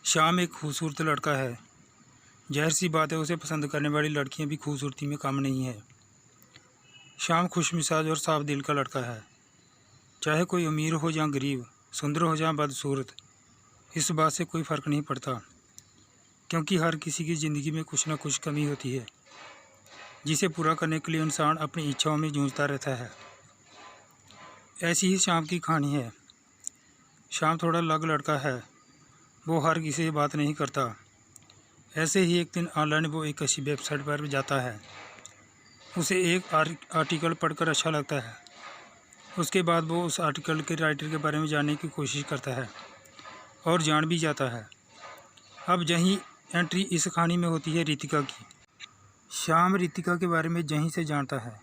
श्याम एक खूबसूरत लड़का है। ज़ाहिर सी बात है, उसे पसंद करने वाली लड़कियां भी खूबसूरती में कम नहीं है। श्याम खुशमिजाज और साफ दिल का लड़का है। चाहे कोई अमीर हो या गरीब, सुंदर हो या बदसूरत, इस बात से कोई फ़र्क नहीं पड़ता, क्योंकि हर किसी की ज़िंदगी में कुछ न कुछ कमी होती है, जिसे पूरा करने के लिए इंसान अपनी इच्छाओं में जूझता रहता है। ऐसी ही श्याम की कहानी है। श्याम थोड़ा अलग लड़का है। वो हर किसी से बात नहीं करता। ऐसे ही एक दिन ऑनलाइन वो एक ऐसी वेबसाइट पर जाता है। उसे एक आर्टिकल पढ़कर अच्छा लगता है। उसके बाद वो उस आर्टिकल के राइटर के बारे में जानने की कोशिश करता है और जान भी जाता है। अब यही एंट्री इस कहानी में होती है रितिका की। श्याम रितिका के बारे में यहीं से जानता है।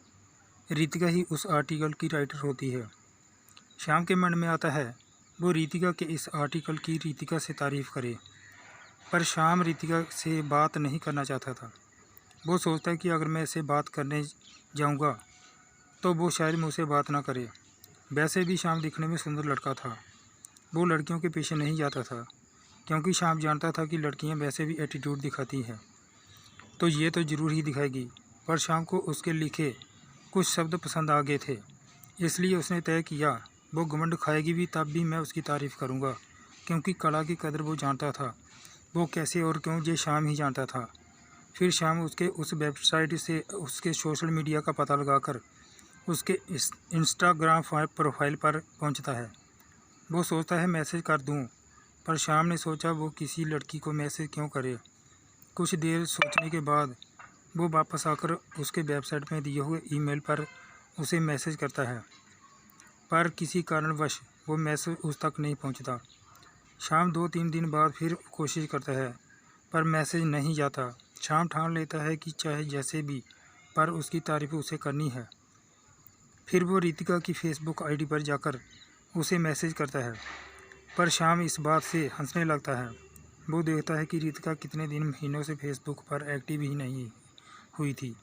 रितिका ही उस आर्टिकल की राइटर होती है। श्याम के मन में आता है वो रितिका के इस आर्टिकल की रितिका से तारीफ़ करे, पर श्याम रितिका से बात नहीं करना चाहता था। वो सोचता है कि अगर मैं इससे बात करने जाऊंगा तो वो शायद मुझसे बात ना करे। वैसे भी श्याम दिखने में सुंदर लड़का था। वो लड़कियों के पीछे नहीं जाता था, क्योंकि श्याम जानता था कि लड़कियां वैसे भी एटीट्यूड दिखाती हैं, तो ये तो ज़रूर ही दिखाएगी। पर श्याम को उसके लिखे कुछ शब्द पसंद आ गए थे, इसलिए उसने तय किया वो घमंड खाएगी भी तब भी मैं उसकी तारीफ़ करूँगा, क्योंकि कला की कदर वो जानता था। वो कैसे और क्यों, ये श्याम ही जानता था। फिर श्याम उसके उस वेबसाइट से उसके सोशल मीडिया का पता लगाकर उसके इंस्टाग्राम प्रोफाइल पर पहुंचता है। वो सोचता है मैसेज कर दूं, पर श्याम ने सोचा वो किसी लड़की को मैसेज क्यों करे। कुछ देर सोचने के बाद वो वापस आकर उसके वेबसाइट में दिए हुए ईमेल पर उसे मैसेज करता है, पर किसी कारणवश वो मैसेज उस तक नहीं पहुंचता। श्याम 2-3 दिन बाद फिर कोशिश करता है, पर मैसेज नहीं जाता। श्याम ठान लेता है कि चाहे जैसे भी, पर उसकी तारीफ़ उसे करनी है। फिर वो रितिका की फेसबुक आईडी पर जाकर उसे मैसेज करता है, पर श्याम इस बात से हंसने लगता है। वो देखता है कि रितिका कितने दिन महीनों से फेसबुक पर एक्टिव ही नहीं हुई थी,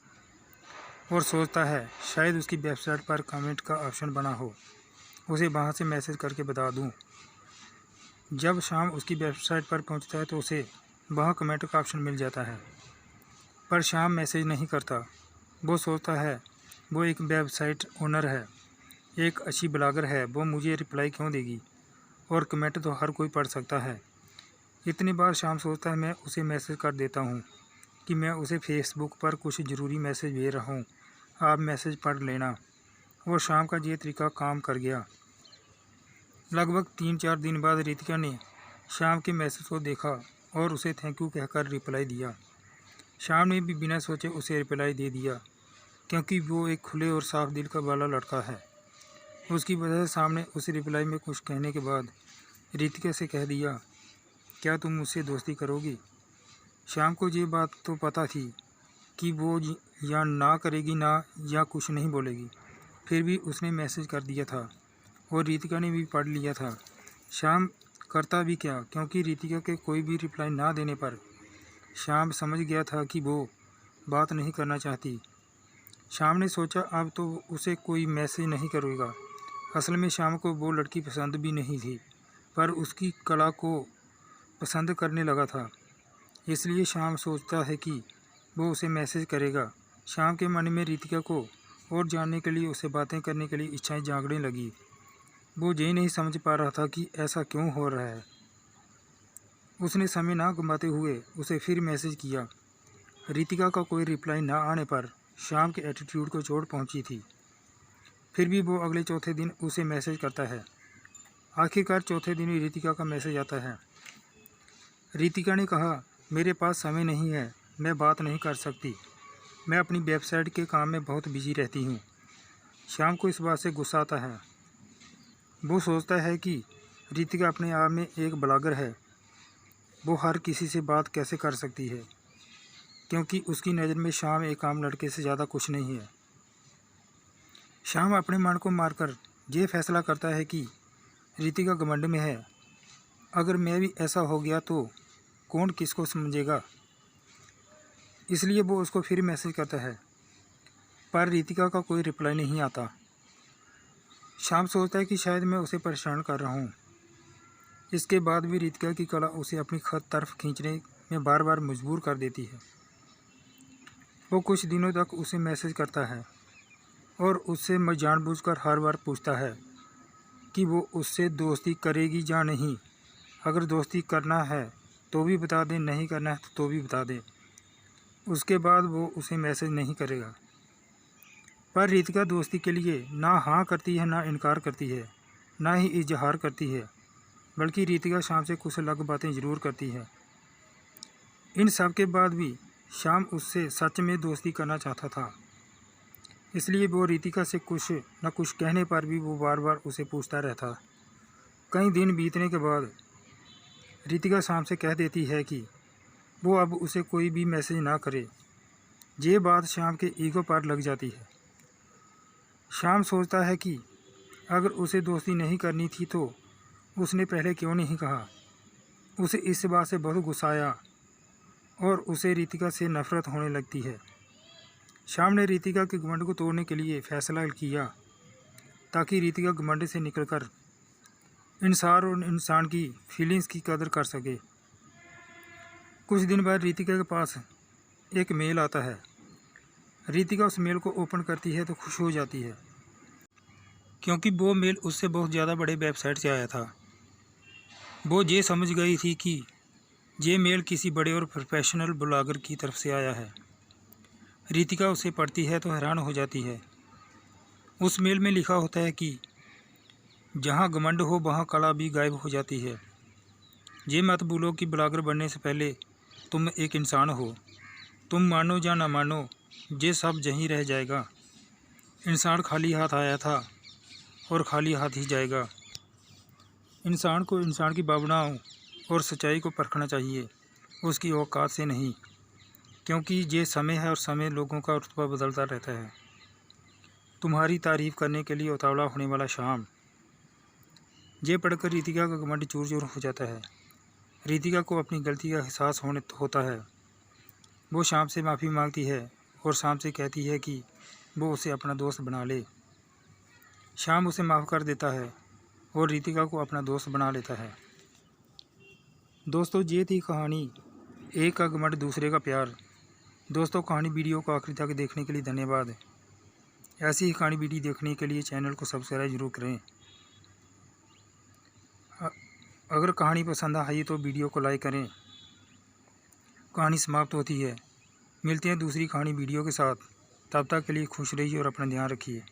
और सोचता है शायद उसकी वेबसाइट पर कमेंट का ऑप्शन बना हो, उसे वहाँ से मैसेज करके बता दूँ। जब श्याम उसकी वेबसाइट पर पहुँचता है तो उसे वहाँ कमेंट का ऑप्शन मिल जाता है, पर श्याम मैसेज नहीं करता। वो सोचता है वो एक वेबसाइट ओनर है, एक अच्छी ब्लॉगर है, वो मुझे रिप्लाई क्यों देगी, और कमेंट तो हर कोई पढ़ सकता है। इतनी बार श्याम सोचता है मैं उसे मैसेज कर देता हूँ कि मैं उसे फेसबुक पर कुछ ज़रूरी मैसेज भेज रहा हूँ, आप मैसेज पढ़ लेना। और शाम का ये तरीका काम कर गया। लगभग 3-4 दिन बाद रितिका ने श्याम के मैसेज को देखा और उसे थैंक यू कहकर रिप्लाई दिया। श्याम ने भी बिना सोचे उसे रिप्लाई दे दिया, क्योंकि वो एक खुले और साफ दिल का वाला लड़का है। उसकी वजह से सामने उस रिप्लाई में कुछ कहने के बाद रितिका से कह दिया, क्या तुम मुझसे दोस्ती करोगी। श्याम को ये बात तो पता थी कि वो या ना करेगी ना या कुछ नहीं बोलेगी, फिर भी उसने मैसेज कर दिया था और रितिका ने भी पढ़ लिया था। श्याम करता भी क्या, क्योंकि रितिका के कोई भी रिप्लाई ना देने पर श्याम समझ गया था कि वो बात नहीं करना चाहती। श्याम ने सोचा अब तो उसे कोई मैसेज नहीं करेगा। असल में श्याम को वो लड़की पसंद भी नहीं थी, पर उसकी कला को पसंद करने लगा था। इसलिए श्याम सोचता है कि वो उसे मैसेज करेगा। श्याम के मन में रितिका को और जानने के लिए, उससे बातें करने के लिए इच्छाएं जागने लगी। वो ये नहीं समझ पा रहा था कि ऐसा क्यों हो रहा है। उसने समय ना गंवाते हुए उसे फिर मैसेज किया। रितिका का कोई रिप्लाई ना आने पर श्याम के एटीट्यूड को चोट पहुंची थी। फिर भी वो अगले चौथे दिन उसे मैसेज करता है। आखिरकार चौथे दिन ही रितिका का मैसेज आता है। रितिका ने कहा, मेरे पास समय नहीं है, मैं बात नहीं कर सकती, मैं अपनी वेबसाइट के काम में बहुत बिजी रहती हूँ। श्याम को इस बात से गुस्सा आता है। वो सोचता है कि रितिका अपने आप में एक ब्लॉगर है, वो हर किसी से बात कैसे कर सकती है, क्योंकि उसकी नज़र में श्याम एक आम लड़के से ज़्यादा कुछ नहीं है। श्याम अपने मन को मारकर ये फैसला करता है कि रितिका घमंड में है, अगर मैं भी ऐसा हो गया तो कौन किसको समझेगा। इसलिए वो उसको फिर मैसेज करता है, पर रितिका का कोई रिप्लाई नहीं आता। श्याम सोचता है कि शायद मैं उसे परेशान कर रहा हूँ। इसके बाद भी रितिका की कला उसे अपनी तरफ खींचने में बार बार मजबूर कर देती है। वो कुछ दिनों तक उसे मैसेज करता है और उससे जानबूझकर हर बार पूछता है कि वो उससे दोस्ती करेगी या नहीं। अगर दोस्ती करना है तो भी बता दे, नहीं करना है तो भी बता दे। उसके बाद वो उसे मैसेज नहीं करेगा। पर रितिका दोस्ती के लिए ना हाँ करती है, ना इनकार करती है, ना ही इजहार करती है, बल्कि रितिका शाम से कुछ अलग बातें ज़रूर करती है। इन सब के बाद भी शाम उससे सच में दोस्ती करना चाहता था, इसलिए वो रितिका से कुछ न कुछ कहने पर भी वो बार बार उसे पूछता रहता। कई दिन बीतने के बाद रितिका शाम से कह देती है कि वो अब उसे कोई भी मैसेज ना करे। ये बात शाम के ईगो पर लग जाती है। शाम सोचता है कि अगर उसे दोस्ती नहीं करनी थी तो उसने पहले क्यों नहीं कहा। उसे इस बात से बहुत गुस्सा आया और उसे रितिका से नफरत होने लगती है। शाम ने रितिका के घमंड को तोड़ने के लिए फैसला किया ताकि रितिका घमंड से निकलकर इंसान और इंसान की फीलिंग्स की कदर कर सके। कुछ दिन बाद रितिका के पास एक मेल आता है। रितिका उस मेल को ओपन करती है तो खुश हो जाती है, क्योंकि वो मेल उससे बहुत ज़्यादा बड़े वेबसाइट से आया था। वो ये समझ गई थी कि ये मेल किसी बड़े और प्रोफेशनल ब्लॉगर की तरफ से आया है। रितिका उसे पढ़ती है तो हैरान हो जाती है। उस मेल में लिखा होता है कि जहाँ घमंड हो वहाँ कला भी गायब हो जाती है। ये मत भूलो कि ब्लॉगर बनने से पहले तुम एक इंसान हो। तुम मानो या ना मानो, ये सब यहीं रह जाएगा। इंसान खाली हाथ आया था और खाली हाथ ही जाएगा। इंसान को इंसान की भावनाओं और सच्चाई को परखना चाहिए, उसकी औकात से नहीं, क्योंकि ये समय है और समय लोगों का रुतबा बदलता रहता है। तुम्हारी तारीफ़ करने के लिए उतावला होने वाला शाम। ये पढ़कर रितिका का घमंड चूर चूर हो जाता है। रितिका को अपनी गलती का एहसास होता है। वो शाम से माफ़ी मांगती है और शाम से कहती है कि वो उसे अपना दोस्त बना ले। शाम उसे माफ़ कर देता है और रितिका को अपना दोस्त बना लेता है। दोस्तों, ये थी कहानी एक का घमंड दूसरे का प्यार। दोस्तों, कहानी वीडियो को आखिरी तक देखने के लिए धन्यवाद। ऐसी ही कहानी वीडियो देखने के लिए चैनल को सब्सक्राइब जरूर करें। अगर कहानी पसंद आई तो वीडियो को लाइक करें। कहानी समाप्त होती है। मिलते हैं दूसरी कहानी वीडियो के साथ। तब तक के लिए खुश रहिए और अपना ध्यान रखिए।